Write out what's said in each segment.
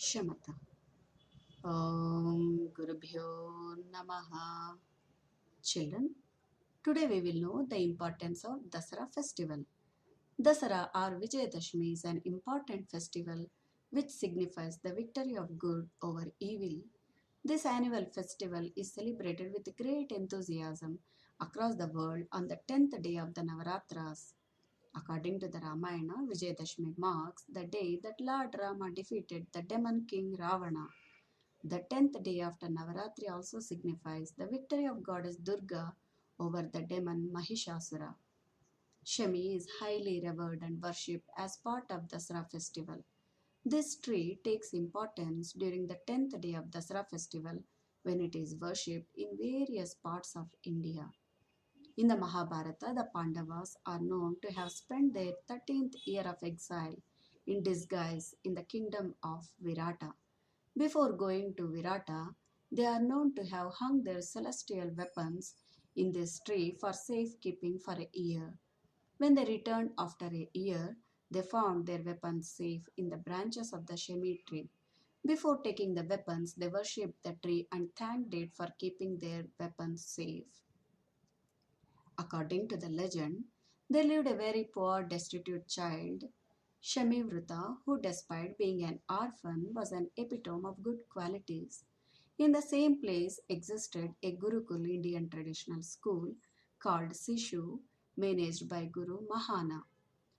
Shamata. Om Gurubhyo Namaha. Children, today we will know the importance of Dasara festival. Dasara or Vijayadashmi is an important festival which signifies the victory of good over evil. This annual festival is celebrated with great enthusiasm across the world on the 10th day of the Navaratras. According to the Ramayana, Vijayadashmi marks the day that Lord Rama defeated the demon king Ravana. The 10th day after Navaratri also signifies the victory of goddess Durga over the demon Mahishasura. Shami is highly revered and worshipped as part of Dasara festival. This tree takes importance during the 10th day of Dasara festival when it is worshipped in various parts of India. In the Mahabharata, the Pandavas are known to have spent their 13th year of exile in disguise in the kingdom of Virata. Before going to Virata, they are known to have hung their celestial weapons in this tree for safekeeping for a year. When they returned after a year, they found their weapons safe in the branches of the Shemi tree. Before taking the weapons, they worshipped the tree and thanked it for keeping their weapons safe. According to the legend, there lived a very poor, destitute child, Shamivrata, who, despite being an orphan, was an epitome of good qualities. In the same place existed a Gurukul Indian traditional school called Sishu, managed by Guru Mahana.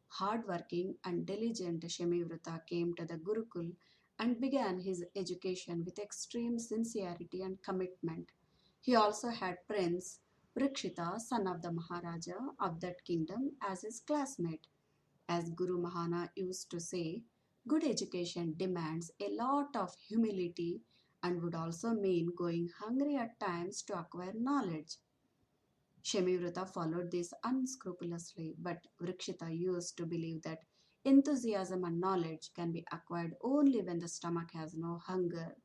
Hardworking and diligent Shamivrata came to the Gurukul and began his education with extreme sincerity and commitment. He also had Prince Vrikshita, son of the Maharaja of that kingdom, as his classmate. As Guru Mahana used to say, good education demands a lot of humility and would also mean going hungry at times to acquire knowledge. Shamivrata followed this unscrupulously, but Vrikshita used to believe that enthusiasm and knowledge can be acquired only when the stomach has no hunger,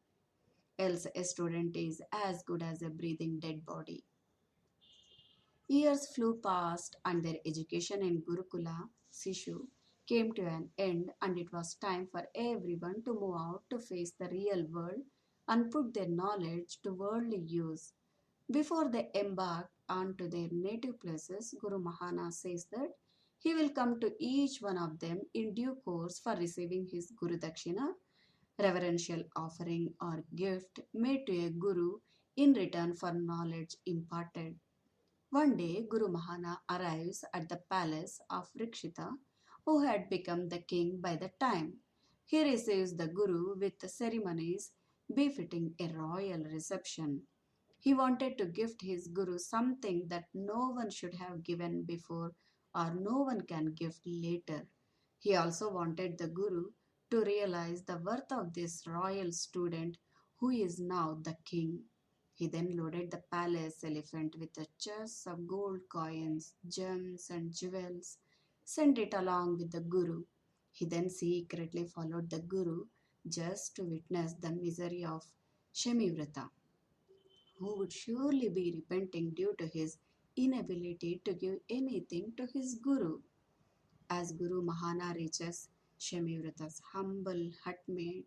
else a student is as good as a breathing dead body. Years flew past and their education in Gurukula, Sishu, came to an end, and it was time for everyone to move out to face the real world and put their knowledge to worldly use. Before they embark onto their native places, Guru Mahana says that he will come to each one of them in due course for receiving his Guru Dakshina, reverential offering or gift made to a Guru in return for knowledge imparted. One day, Guru Mahana arrives at the palace of Rikshita, who had become the king by the time. He receives the Guru with the ceremonies befitting a royal reception. He wanted to gift his Guru something that no one should have given before or no one can gift later. He also wanted the Guru to realize the worth of this royal student who is now the king. He then loaded the palace elephant with a chest of gold coins, gems, and jewels, sent it along with the Guru. He then secretly followed the Guru just to witness the misery of Shamivrata, who would surely be repenting due to his inability to give anything to his Guru. As Guru Mahana reaches Shamivrata's humble hutmate,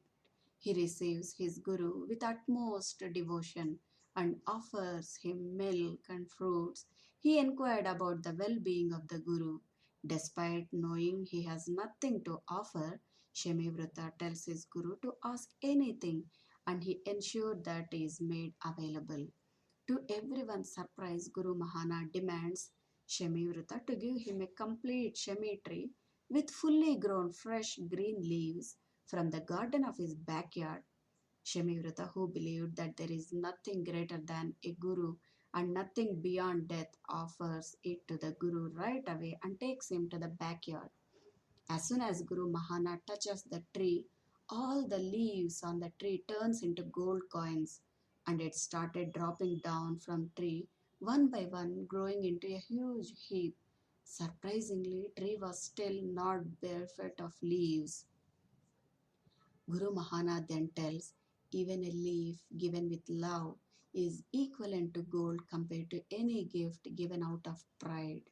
he receives his Guru with utmost devotion and offers him milk and fruits. He inquired about the well being of the Guru. Despite knowing he has nothing to offer, Shamivrata tells his Guru to ask anything and he ensured that is made available. To everyone's surprise, Guru Mahana demands Shamivrata to give him a complete Shami tree with fully grown fresh green leaves from the garden of his backyard. Shamivrata, who believed that there is nothing greater than a Guru and nothing beyond death, offers it to the Guru right away and takes him to the backyard. As soon as Guru Mahana touches the tree, all the leaves on the tree turns into gold coins and it started dropping down from tree one by one, growing into a huge heap. Surprisingly, tree was still not bereft of leaves. Guru Mahana then tells even a leaf given with love is equivalent to gold compared to any gift given out of pride.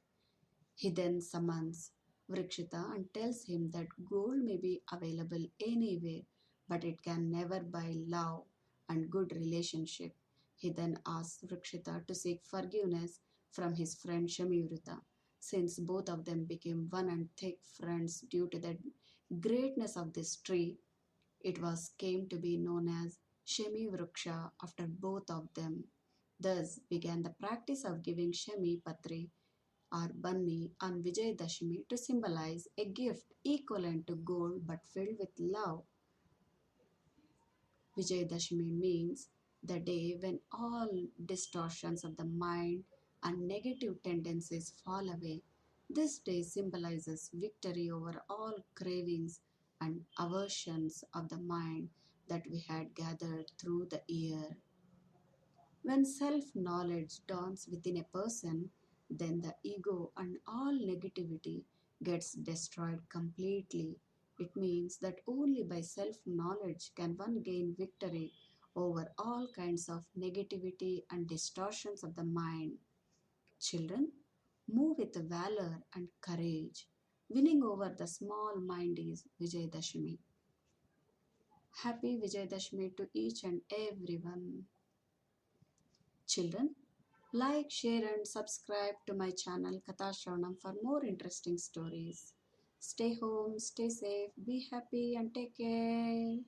He then summons Vrikshita and tells him that gold may be available anywhere, but it can never buy love and good relationship. He then asks Rikshita to seek forgiveness from his friend Shamivrita, since both of them became one and thick friends due to the greatness of this tree. It was came to be known as Shemi Vriksha after both of them. Thus began the practice of giving Shemi Patri or Banni on Vijay Dashami to symbolize a gift equivalent to gold but filled with love. Vijayadashami means the day when all distortions of the mind and negative tendencies fall away. This day symbolizes victory over all cravings and aversions of the mind that we had gathered through the year. When self knowledge dawns within a person, then the ego and all negativity gets destroyed completely. It means that only by self knowledge can one gain victory over all kinds of negativity and distortions of the mind. Children, move with valor and courage. Winning over the small mind is Vijayadashami. Happy Vijayadashami to each and everyone. Children, like, share, and subscribe to my channel Katha Shravanam for more interesting stories. Stay home, stay safe, be happy, and take care.